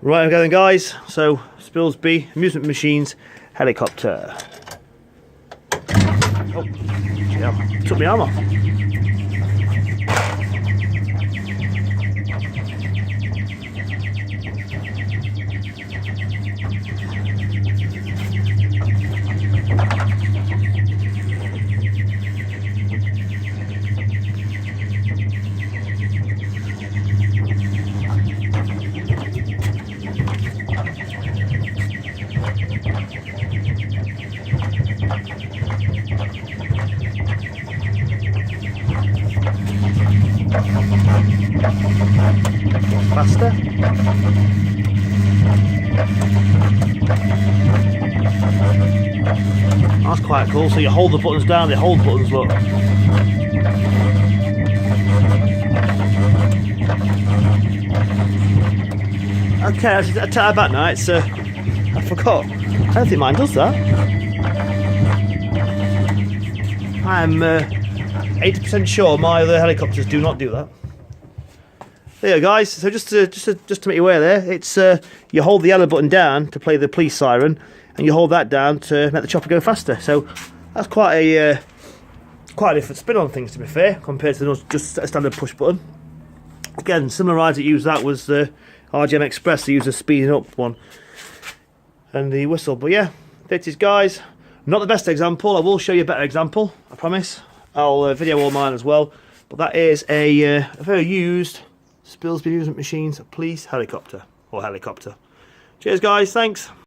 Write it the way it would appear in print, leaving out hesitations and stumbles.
Right, okay then guys, so Spilsby Amusement Machines Helicopter. Oh, yeah, took my arm off. Faster. That's quite cool. So you hold the buttons down, they hold buttons, look. Okay, I take that back now. It's I forgot. I don't think mine does that. I'm 80% sure my other helicopters do not do that. There you go, guys. So just to make you aware, there, it's you hold the yellow button down to play the police siren, and you hold that down to make the chopper go faster. So that's quite a different spin on things, to be fair, compared to just a standard push button. Again, similar rides that used that was the RGM Express. They used the speeding up one and the whistle. But yeah, this is, guys, not the best example. I will show you a better example, I promise. I'll video all mine as well. But that is a very used Spilsby Amusement Machines police helicopter, or helicopter. Cheers guys, thanks.